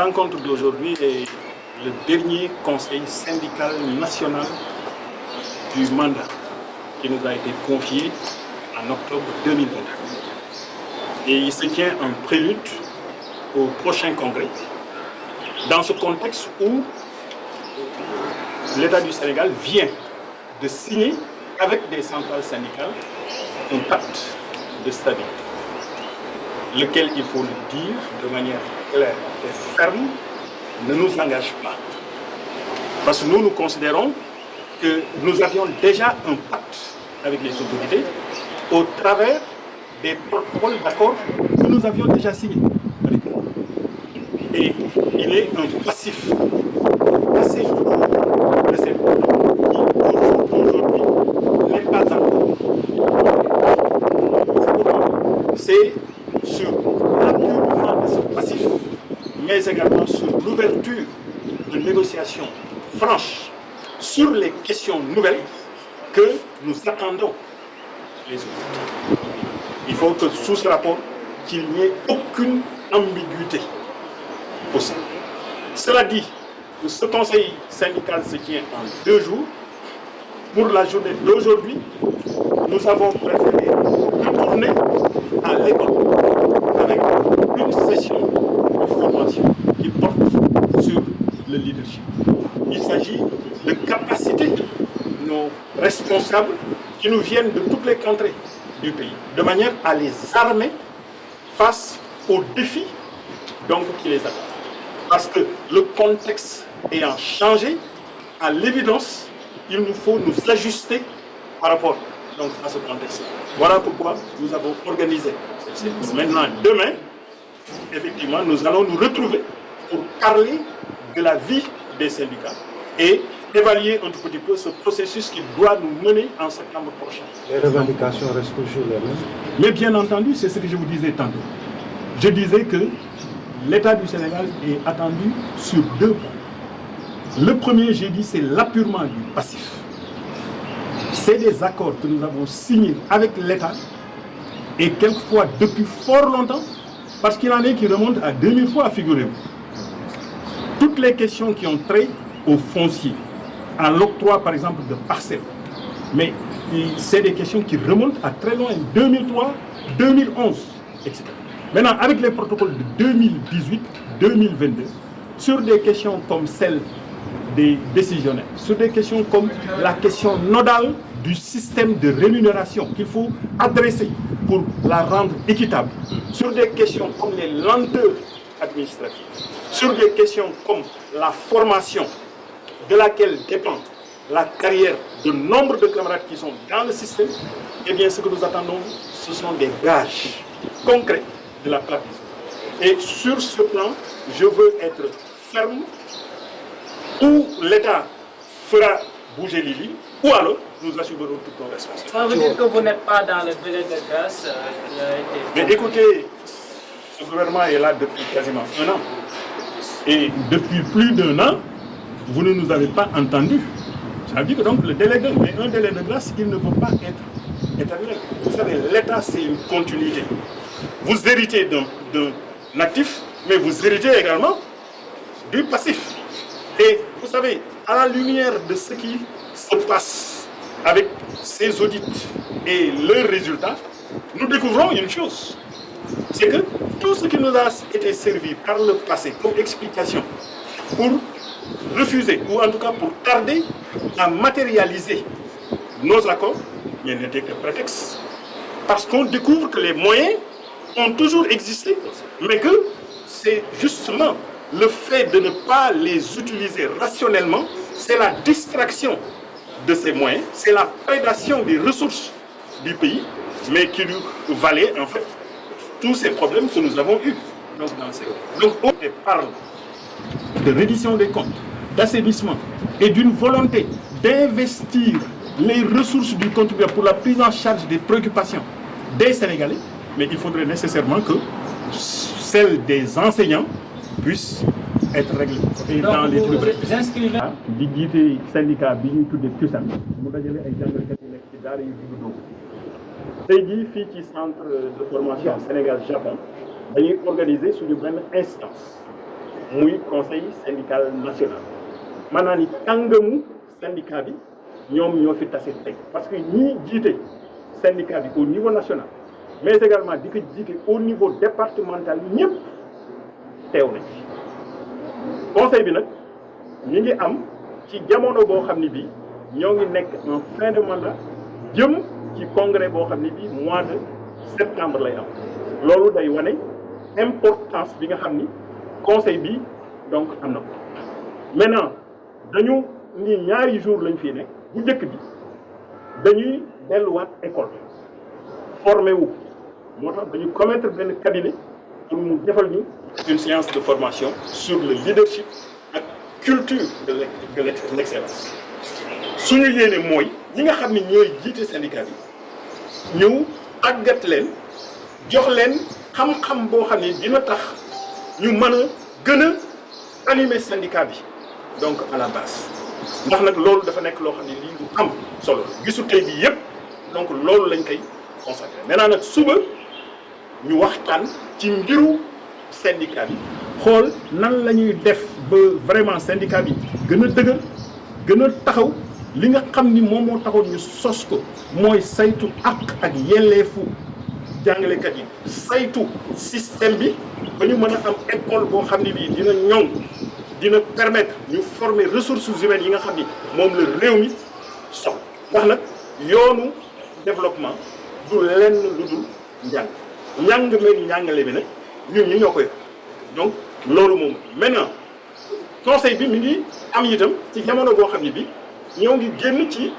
rencontre d'aujourd'hui est le dernier conseil syndical national du mandat qui nous a été confié en octobre 2021. Et il se tient en prélude au prochain congrès, dans ce contexte où l'État du Sénégal vient de signer avec des centrales syndicales un pacte de stabilité, lequel, il faut le dire de manière claire et ferme, ne nous engage pas. Parce que nous considérons que nous avions déjà un pacte avec les autorités au travers des protocoles d'accord que nous avions déjà signés avec eux. Et il est un passif assez lourd de ces protocoles qui aujourd'hui n'est pas encore. C'est sur l'appurement de ce passif, mais également sur l'ouverture de négociations franches sur les questions nouvelles que nous attendons les autorités. Il faut que sous ce rapport, qu'il n'y ait aucune ambiguïté possible. Cela dit, que ce conseil syndical se tient en 2 jours. Pour la journée d'aujourd'hui, nous avons préféré retourner à l'école avec une session de formation qui porte sur le leadership. Il s'agit de capaciter nos responsables qui nous viennent de toutes les contrées du pays, de manière à les armer face aux défis donc, qui les attendent. Parce que le contexte ayant changé, à l'évidence, il nous faut nous ajuster par rapport donc, à ce contexte. Voilà pourquoi nous avons organisé. Maintenant, demain, effectivement, nous allons nous retrouver pour parler de la vie des syndicats et évaluer un tout petit peu ce processus qui doit nous mener en septembre prochain. Les revendications restent toujours les mêmes. Mais bien entendu, c'est ce que je vous disais tantôt. Je disais que l'État du Sénégal est attendu sur 2 points. Le premier, j'ai dit, c'est l'appurement du passif. C'est des accords que nous avons signés avec l'État et quelquefois depuis fort longtemps, parce qu'il y en a qui remontent à 2000 fois, figurez-vous. Toutes les questions qui ont trait au foncier, à l'octroi par exemple de parcelles, mais c'est des questions qui remontent à très loin, 2003, 2011, etc. Maintenant, avec les protocoles de 2018, 2022, sur des questions comme celle des décisionnaires, sur des questions comme la question nodale du système de rémunération qu'il faut adresser pour la rendre équitable, sur des questions comme les lenteurs administratives, sur des questions comme la formation de laquelle dépend la carrière de nombre de camarades qui sont dans le système, eh bien ce que nous attendons, ce sont des gages concrets de la part des autres. Et sur ce plan, je veux être ferme, où l'État fera bouger les lignes, ou alors nous assumerons toutes nos responsabilités. Ça veut dire que vous n'êtes pas dans le délai de grâce Mais écoutez, ce gouvernement est là depuis quasiment 1 an. Et depuis plus d'1 an, vous ne nous avez pas entendus. Ça veut dire que donc le délai de, mais un délai de grâce, il ne peut pas être éternel. Vous savez, l'État, c'est une continuité. Vous héritez d'un actif, mais vous héritez également du passif. Et vous savez, à la lumière de ce qui se passe avec ces audits et leurs résultats, nous découvrons une chose. C'est que tout ce qui nous a été servi par le passé comme explication pour refuser, ou en tout cas pour tarder à matérialiser nos accords, il n'était que prétexte. Parce qu'on découvre que les moyens ont toujours existé, mais que c'est justement le fait de ne pas les utiliser rationnellement, c'est la distraction de ces moyens, c'est la prédation des ressources du pays, mais qui nous valait en fait tous ces problèmes que nous avons eus. Donc on parle de reddition des comptes, d'assainissement et d'une volonté d'investir les ressources du contribuable pour la prise en charge des préoccupations des Sénégalais, mais il faudrait nécessairement que celles des enseignants puissent être réglées. Et donc, dans les vous inscrivez di jiite syndicat bi ñuy tuddee CUSAM mu dajale ay jàngalekat yu nekk ci daara yu diggu dóomu tey jii fii ci centre de formation Sénégal Japon dañuy organiser suñu benn instance muy conseil syndical national maanaam ni kàngamu syndicat bi ñoom ñoo fi tase teg parce que ñii jiite syndicat bi au niveau national mais également di ko jiite au niveau départemental ñëpp teew nañ conseil bi nag ñi ngi am ci jamono boo xam ne bii ñoo ngi nekk en fin de mandat jëm ci congrès boo xam ne bii mois de septembre lay am loolu day wane importance bi nga xam ni conseil bi donc am na ko maintenant dañu ni ñaari jour lañ fii nekk bu njëkk bi dañuy delluwaat école formé wu moo tax dañu commettre benn cabinet pour mu defal ñu une séance de formation sur le leadership ak culture de l'excellence suñu yéene mooy ñi nga xam ne ñooy jiite syndicat bi ñëw tàggat leen jox leen xam-xam boo xam ne dina tax ñu mën a gën a animer syndicat bi donc à la base ndax nag loolu dafa nekk loo xam ne lii lu am solo gisu tey bi yëpp donc loolu lañ koy consacré maintenant nag suba ñu waxtaan ci mbiru syndicat bi xool nan la ñuy def ba vraiment syndicat bi gën a dëgër gën a taxaw li nga xam ni moom moo taxoon ñu sos ko mooy saytu ak yelleefu jàngalekat yi saytu système bi ba ñu mën a am école boo xam ne bii dina ñoŋ dina permettre ñu former ressources humaines yi nga xam ni moom la réew mi soxla ndax nag yoonu développement du lenn lu dul njàng meeg njàngale bi nag ñun ñi ñoo koy donc loolu moom maintenant conseil bi mi ngi am itam ci jamono boo xam ne bi ñoo ngi génn ci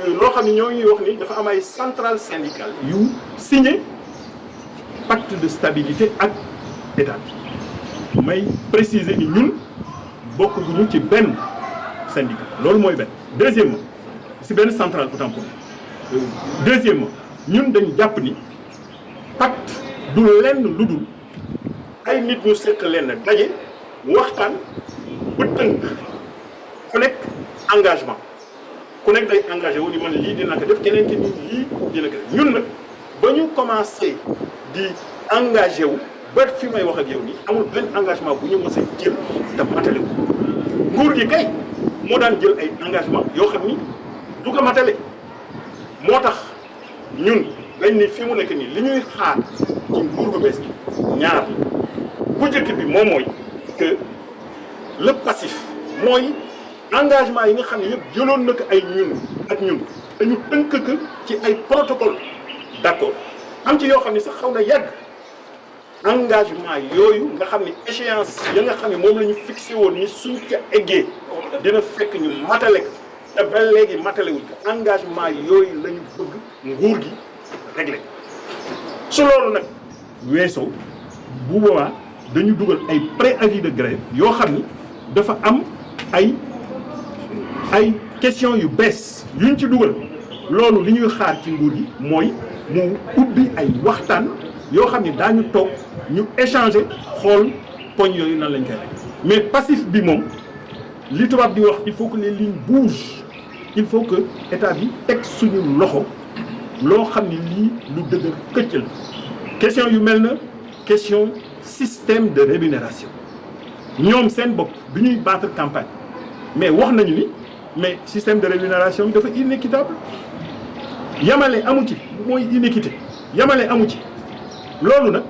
loo xam ne ñoo ngi wax ni dafa am ay centrale syndicale yu signé pacte de stabilité ak état bi may préciser ni ñun bokk guñu ci benn syndicat loolu mooy benn deuxièmement si benn centrale autant pour deuxièmement ñun dañu jàpp ni pacte du lenn lu dul ay nit ñu seq leen daje waxtaan ba tënk ku nekk engagement ku nekk day engagé wu di man lii dina ko def keneen ki ni lii dina ko def ñun nag ba ñu commencé di engagé wu ba fi may wax ak yow nii amul benn engagement bu ñu mës a jël te matale wu nguur gi kay moo daan jël ay engagement yoo xam ni du ko matale moo tax ñun dañ ni fi mu nekk nii li ñuy xaar ci nguur gu bees gi ñaar bu njëkk bi moom mooy que le passif mooy engagement yi nga xam ne yëpp jëloon na ko ay ñun ak ñun dañu tënk ko ci ay protocole d'accord am ci yoo xam ne sax xaw na yàgg engagement yooyu nga xam ne échéance ya nga xam ne moom la ñu fixé woon ni suñ ca eggee dina fekk ñu matale ko te ba léegi matale wuñ ko engagement yooyu la ñu bëgg nguur gi réglé su loolu nag weesoo bu boobaa dañu dugal ay préavis de grève yoo xam ni dafa am ay question yu bees yuñ ci dugal loolu li ñuy xaar ci nguur gi mooy mu ubbi ay waxtaan yoo xam ni daañu toog ñu échanger xool poñ yooyu nan lañ koy rek mais passif bi moom li tubaab di wax il faut que les lignes bougent il faut que état bi teg suñu loxo loo xam ni lii lu dëgër këcc la question yu mel na question système de rémunération ñoom seen bopp bi ñuy battre campagne mais wax nañu ni mais système de rémunération bi dafa inéquitable yamale amu ci mooy inéquité yamale amu ci loolu nag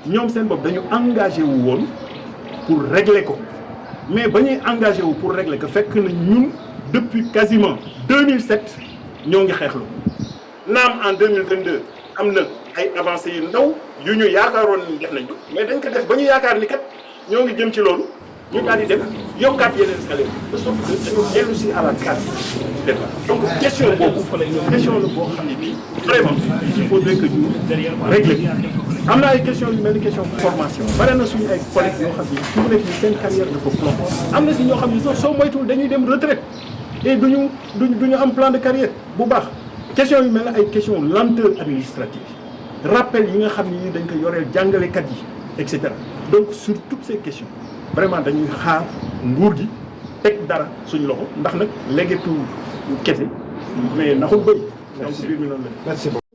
ñoom seen bopp dañu engagé wu woon pour régler ko mais ba ñuy engagé wu pour régler ko fekk na ñun depuis quasiment 2007 ñoo ngi xeexlu naam en 2022 am na ay avancées yu ndaw yu ñu yaakaaroon ni def nañ ko mais dañ ko def ba ñu yaakaar ni kat ñoo ngi jëm ci loolu ñu daal di def yokkaat yeneen salaire de sorte que dañu dellu si à la case départ donc question boobu question la boo xam ne bii vraiment il faudrait que ñu régler am na ay questions yu mel ni question formation bare na suñu ay collègues yoo xam ne fi mu nekk nii seen carrière dafa plomb am na si ñoo xam ne sax soo moytuwul dañuy dem retraite et duñu am plan de carrière bu baax question yu mel ne ay question lenteur administrative rappel yi nga xam ne dañ ko yoreel jàngalekat yi et cetera donc sur toutes ces questions vraiment dañuy xaar nguur gi teg dara suñu loxo ndax nag légetu kese mais naxul bëy donc biir mi noonu la. Merci beaucoup.